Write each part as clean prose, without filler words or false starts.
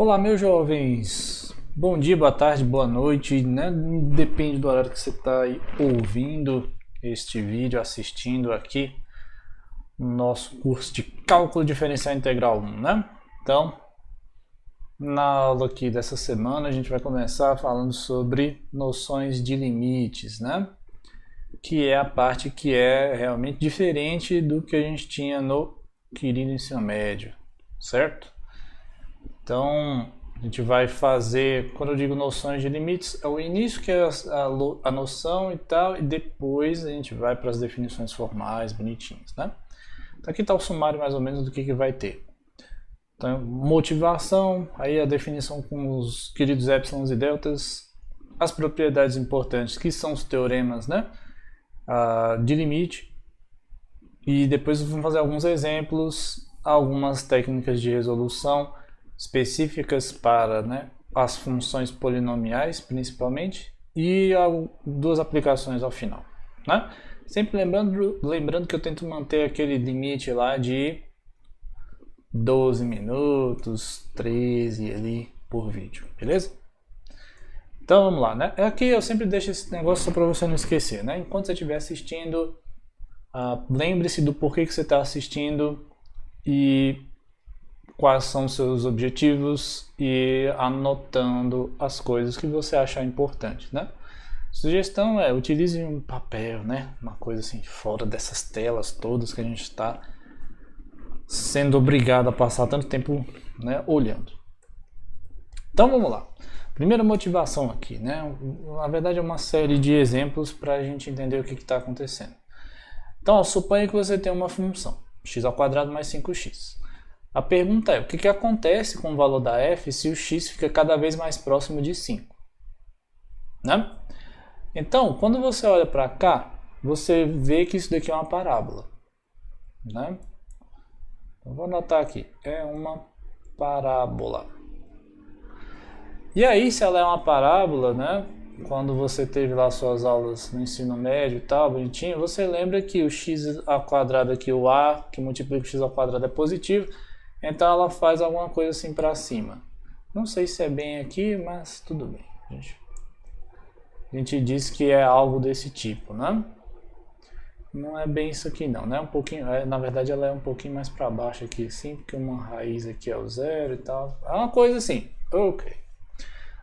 Olá, meus jovens. Bom dia, boa tarde, boa noite, né? Depende do horário que você está ouvindo este vídeo, assistindo aqui no nosso curso de Cálculo Diferencial Integral 1, né? Então, na aula aqui dessa semana, a gente vai começar falando sobre noções de limites, né? Que é a parte que é realmente diferente do que a gente tinha no querido ensino médio, certo? Então, a gente vai fazer, quando eu digo noções de limites, é o início que é a noção e tal, e depois a gente vai para as definições formais, bonitinhas, né? Então aqui está o sumário mais ou menos do que vai ter. Então, motivação, aí a definição com os queridos épsilons e deltas, as propriedades importantes, que são os teoremas, né? De limite, e depois vamos fazer alguns exemplos, algumas técnicas de resolução específicas para, né, as funções polinomiais, principalmente, e duas aplicações ao final, né? Sempre lembrando que eu tento manter aquele limite lá de 12 minutos, 13 ali por vídeo, beleza? Então vamos lá, né? Aqui eu sempre deixo esse negócio só para você não esquecer, né? Enquanto você estiver assistindo, lembre-se do porquê que você está assistindo e quais são os seus objetivos e anotando as coisas que você achar importante, né? Sugestão é, utilize um papel, né? Uma coisa assim, fora dessas telas todas que a gente está sendo obrigado a passar tanto tempo, né, olhando. Então vamos lá. Primeira motivação aqui, né? Na verdade é uma série de exemplos para a gente entender o que está acontecendo. Então, suponha que você tem uma função, x² mais 5x. A pergunta é, o que acontece com o valor da f se o x fica cada vez mais próximo de 5? Né? Então, quando você olha para cá, você vê que isso daqui é uma parábola. Né? Então, vou anotar aqui, é uma parábola. E aí, se ela é uma parábola, né? Quando você teve lá suas aulas no ensino médio e tal, bonitinho, você lembra que o x² aqui, o a que multiplica o x² é positivo, então ela faz alguma coisa assim para cima. Não sei se é bem aqui, mas tudo bem. A gente diz que é algo desse tipo, né? Não é bem isso aqui não, né? Um pouquinho, na verdade ela é um pouquinho mais para baixo aqui, assim, porque uma raiz aqui é o zero e tal. É uma coisa assim, ok.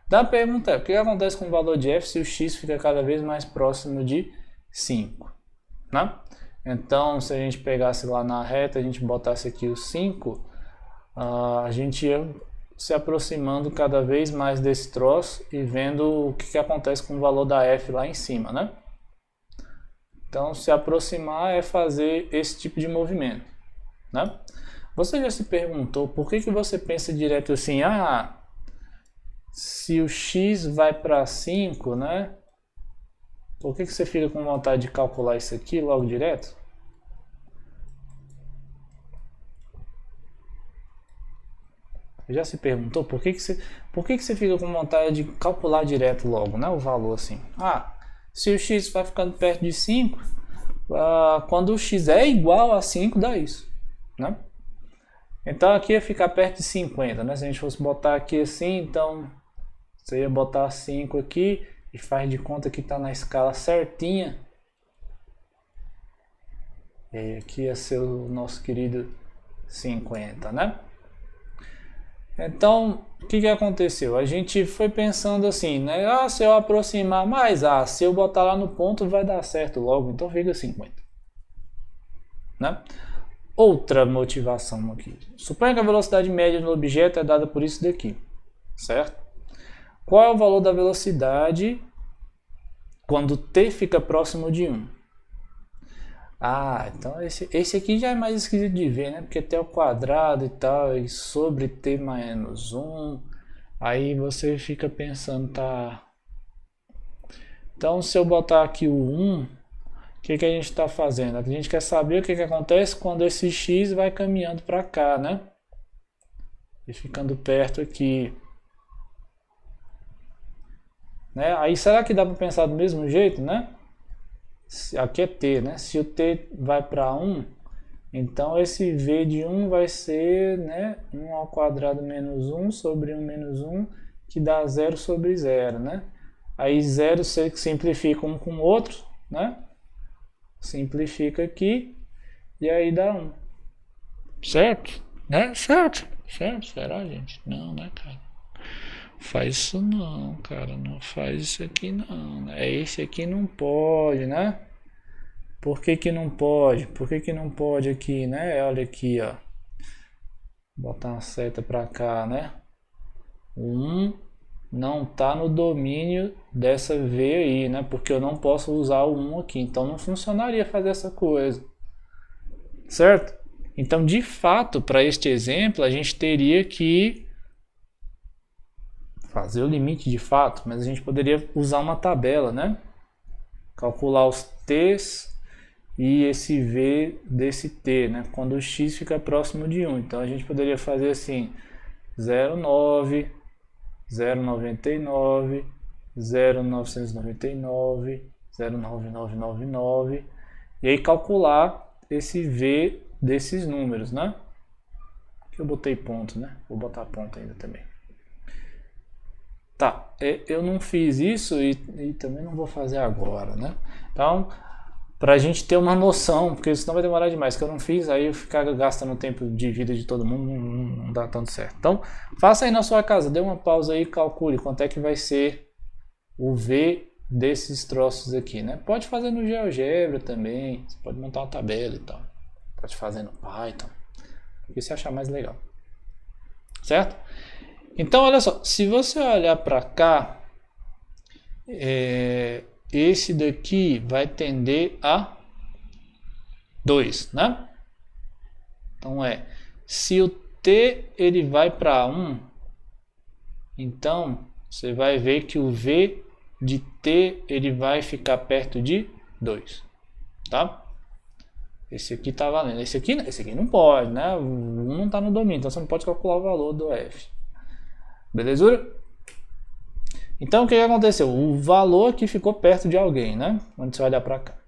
Da pergunta é, o que acontece com o valor de f se o x fica cada vez mais próximo de 5? Né? Então, se a gente pegasse lá na reta, a gente botasse aqui o 5, a gente ia se aproximando cada vez mais desse troço e vendo o que acontece com o valor da f lá em cima, né? Então, se aproximar é fazer esse tipo de movimento, né? Você já se perguntou por que você pensa direto assim, se o x vai para 5, né? Por que você fica com vontade de calcular isso aqui logo direto? Já se perguntou por que você fica com vontade de calcular direto logo, né? O valor assim. Se o x vai ficando perto de 5, quando o x é igual a 5, dá isso, né? Então aqui ia ficar perto de 50, né? Se a gente fosse botar aqui assim, então você ia botar 5 aqui e faz de conta que está na escala certinha. E aqui ia ser o nosso querido 50, né? Então, o que aconteceu? A gente foi pensando assim, né? Se eu aproximar mais, se eu botar lá no ponto vai dar certo logo, então fica 50. Né? Outra motivação aqui. Suponha que a velocidade média do objeto é dada por isso daqui, certo? Qual é o valor da velocidade quando t fica próximo de 1? Então esse aqui já é mais esquisito de ver, né? Porque t ao quadrado e tal, e sobre t menos 1, aí você fica pensando, tá... Então se eu botar aqui o 1, o que a gente está fazendo? A gente quer saber o que acontece quando esse x vai caminhando para cá, né? E ficando perto aqui. Né? Aí será que dá para pensar do mesmo jeito, né? Aqui é t, né? Se o t vai para 1, Então esse v de 1 vai ser, né, 1 ao quadrado menos 1 sobre 1 menos 1, que dá 0 sobre 0, né? Aí 0 se simplifica um com o outro, né? Simplifica aqui e aí dá 1. Certo? Né? Certo? Certo? Será, gente? Não, né, cara? Faz isso não, cara. Não faz isso aqui não, né? Esse aqui não pode, né? Por que que não pode? Por que que não pode aqui, né? Olha aqui, ó. Vou botar uma seta pra cá, né? 1 não tá no domínio dessa V aí, né? Porque eu não posso usar o 1 aqui. Então não funcionaria fazer essa coisa. Certo? Então, de fato, para este exemplo, a gente teria que fazer o limite de fato, mas a gente poderia usar uma tabela, né? Calcular os t's e esse v desse t, né? Quando o x fica próximo de 1. Então, a gente poderia fazer assim, 0,9, 0,99, 0,999, 0,9999, e aí calcular esse v desses números, né? Aqui eu botei ponto, né? Vou botar ponto ainda também. Tá, eu não fiz isso e também não vou fazer agora, né? Então, para a gente ter uma noção, porque senão vai demorar demais, que eu não fiz, aí eu ficar gastando o tempo de vida de todo mundo não dá tanto certo. Então, faça aí na sua casa, dê uma pausa aí e calcule quanto é que vai ser o V desses troços aqui, né? Pode fazer no GeoGebra também, você pode montar uma tabela e tal. Pode fazer no Python, o que você achar mais legal. Certo? Então, olha só, se você olhar para cá, esse daqui vai tender a 2, né? Então, se o t ele vai para 1, então você vai ver que o v de t ele vai ficar perto de 2, tá? Esse aqui tá valendo. Esse aqui não pode, né? O 1 não está no domínio, então você não pode calcular o valor do f. Belezura? Então o que aconteceu? O valor aqui ficou perto de alguém, né? Quando você olhar para cá.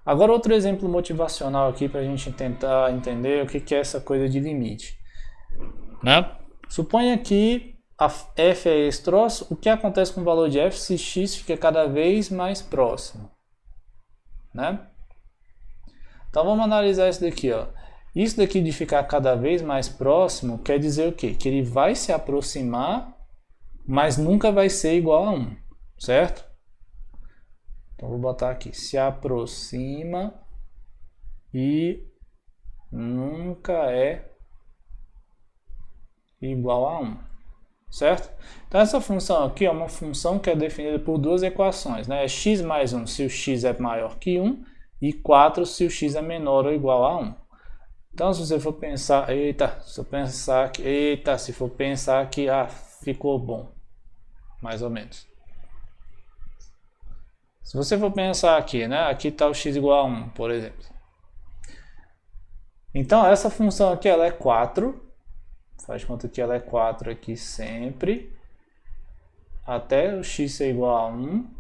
Agora outro exemplo motivacional aqui para a gente tentar entender o que é essa coisa de limite, né? Suponha que a f é esse troço. O que acontece com o valor de f se x fica cada vez mais próximo, né? Então vamos analisar isso daqui, ó. Isso daqui de ficar cada vez mais próximo quer dizer o quê? Que ele vai se aproximar, mas nunca vai ser igual a 1, certo? Então vou botar aqui, se aproxima e nunca é igual a 1, certo? Então essa função aqui é uma função que é definida por duas equações, né? É x mais 1 se o x é maior que 1 e 4 se o x é menor ou igual a 1. Então se você for pensar, se for pensar que ficou bom, mais ou menos. Se você for pensar aqui, né? Aqui está o x igual a 1, por exemplo. Então essa função aqui ela é 4. Faz conta que ela é 4 aqui sempre. Até o x ser igual a 1.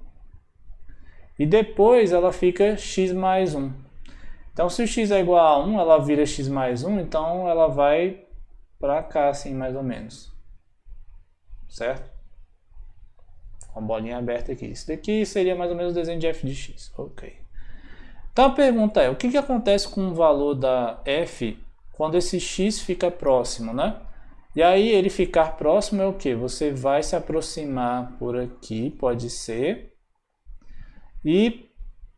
E depois ela fica x mais 1. Então se o x é igual a 1, ela vira x mais 1. Então ela vai para cá assim mais ou menos. Certo? Com a bolinha aberta aqui. Isso daqui seria mais ou menos o desenho de f de x. Ok. Então a pergunta é, o que acontece com o valor da f quando esse x fica próximo, né? E aí ele ficar próximo é o que? Você vai se aproximar por aqui, pode ser. E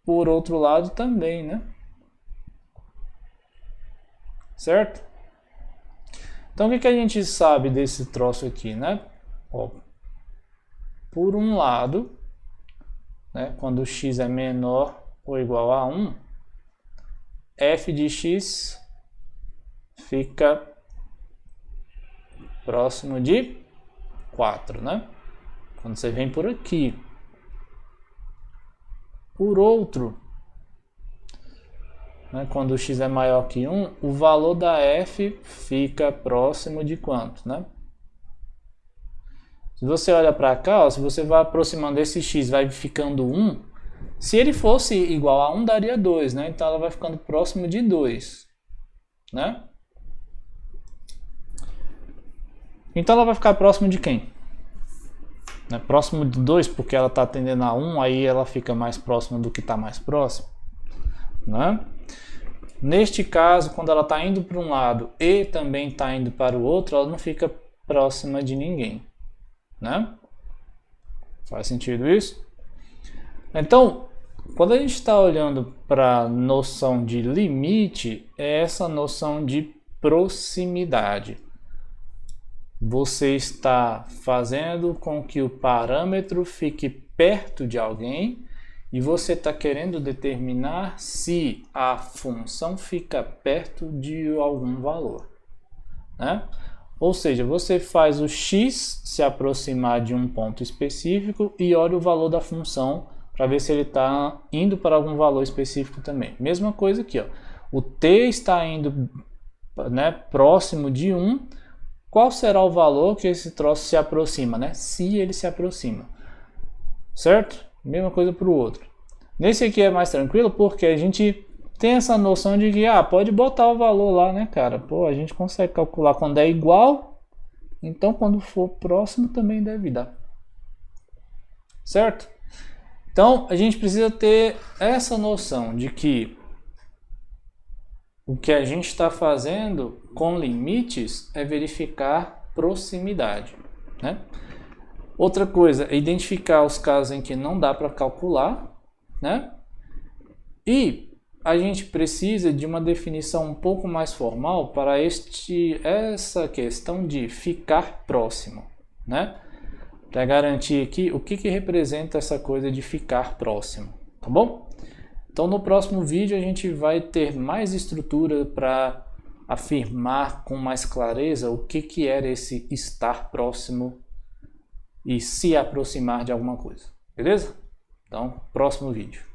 por outro lado também, né? Certo? Então o que a gente sabe desse troço aqui, né? Ó, por um lado, né, quando o x é menor ou igual a 1, f de x fica próximo de 4, né? Quando você vem por aqui. Por outro, né, quando o x é maior que 1, o valor da f fica próximo de quanto, né? Se você olha para cá, ó, se você vai aproximando esse x, vai ficando 1. Se ele fosse igual a 1, daria 2, né? Então ela vai ficando próximo de 2. né? Então ela vai ficar próximo de quem? Né? Próximo de 2, porque ela está atendendo a 1, aí ela fica mais próxima do que está mais próximo, né? Neste caso, quando ela está indo para um lado e também está indo para o outro, ela não fica próxima de ninguém, né? Faz sentido isso? Então, quando a gente está olhando para a noção de limite, é essa noção de proximidade. Você está fazendo com que o parâmetro fique perto de alguém e você está querendo determinar se a função fica perto de algum valor, né? Ou seja, você faz o x se aproximar de um ponto específico e olha o valor da função para ver se ele está indo para algum valor específico também. Mesma coisa aqui, ó. O t está indo, né, próximo de 1. Qual será o valor que esse troço se aproxima, né? Se ele se aproxima, certo? Mesma coisa para o outro. Nesse aqui é mais tranquilo porque a gente tem essa noção de que pode botar o valor lá, né, cara? Pô, a gente consegue calcular quando é igual, então quando for próximo também deve dar, certo? Então a gente precisa ter essa noção de que o que a gente está fazendo com limites é verificar proximidade, né? Outra coisa é identificar os casos em que não dá para calcular, né? E a gente precisa de uma definição um pouco mais formal para essa questão de ficar próximo, né? Para garantir aqui o que representa essa coisa de ficar próximo, tá bom? Então no próximo vídeo a gente vai ter mais estrutura para afirmar com mais clareza o que era esse estar próximo e se aproximar de alguma coisa, beleza? Então, próximo vídeo.